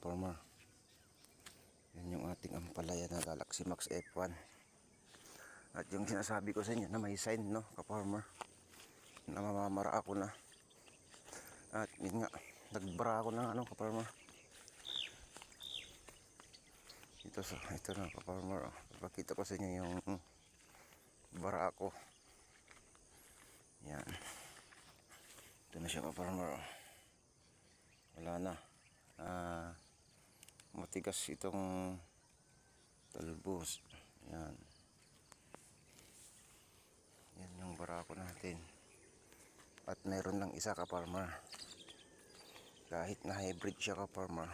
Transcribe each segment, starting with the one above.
ka-farmer. Yan yung ating ampalaya na Galaxy Max F1. At yung sinasabi ko sa inyo na may sign, no, ka-farmer, na mamamara ako na. At yun nga, nagbara ako ng ka-farmer. Ito na ka-farmer. Ipakita ko sa inyo yung bara ako. Yan. Ito na siya ka-farmer. Wala na. Matigas itong talbos. Yan. Yan yung barako natin. At meron lang isa ka-farmer. Kahit na hybrid siya ka-farmer,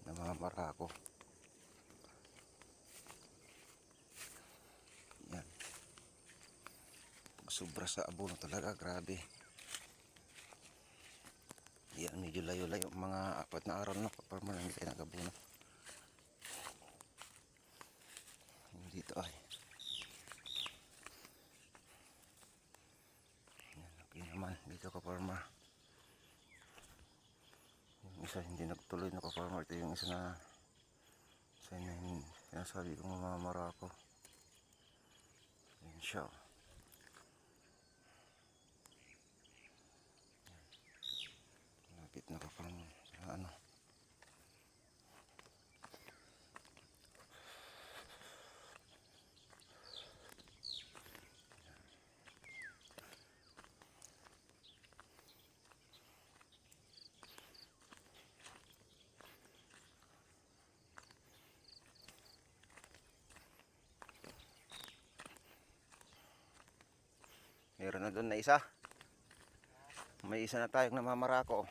na mga barako. Yan. Sobra sa abono talaga, grabe. Yan, medyo layo-layo, mga 4 na araw na ka-farmer, hindi tayo nag-abono. Dito ay yan, okay naman dito ka-farmer. Yung isa hindi nagtuloy na ka-farmer. Ito yung isa na sinasabi kong mamamara ako. Yan siya. Lapit na ka-farmer. Meron na doon na isa. May isa na tayong namamarako.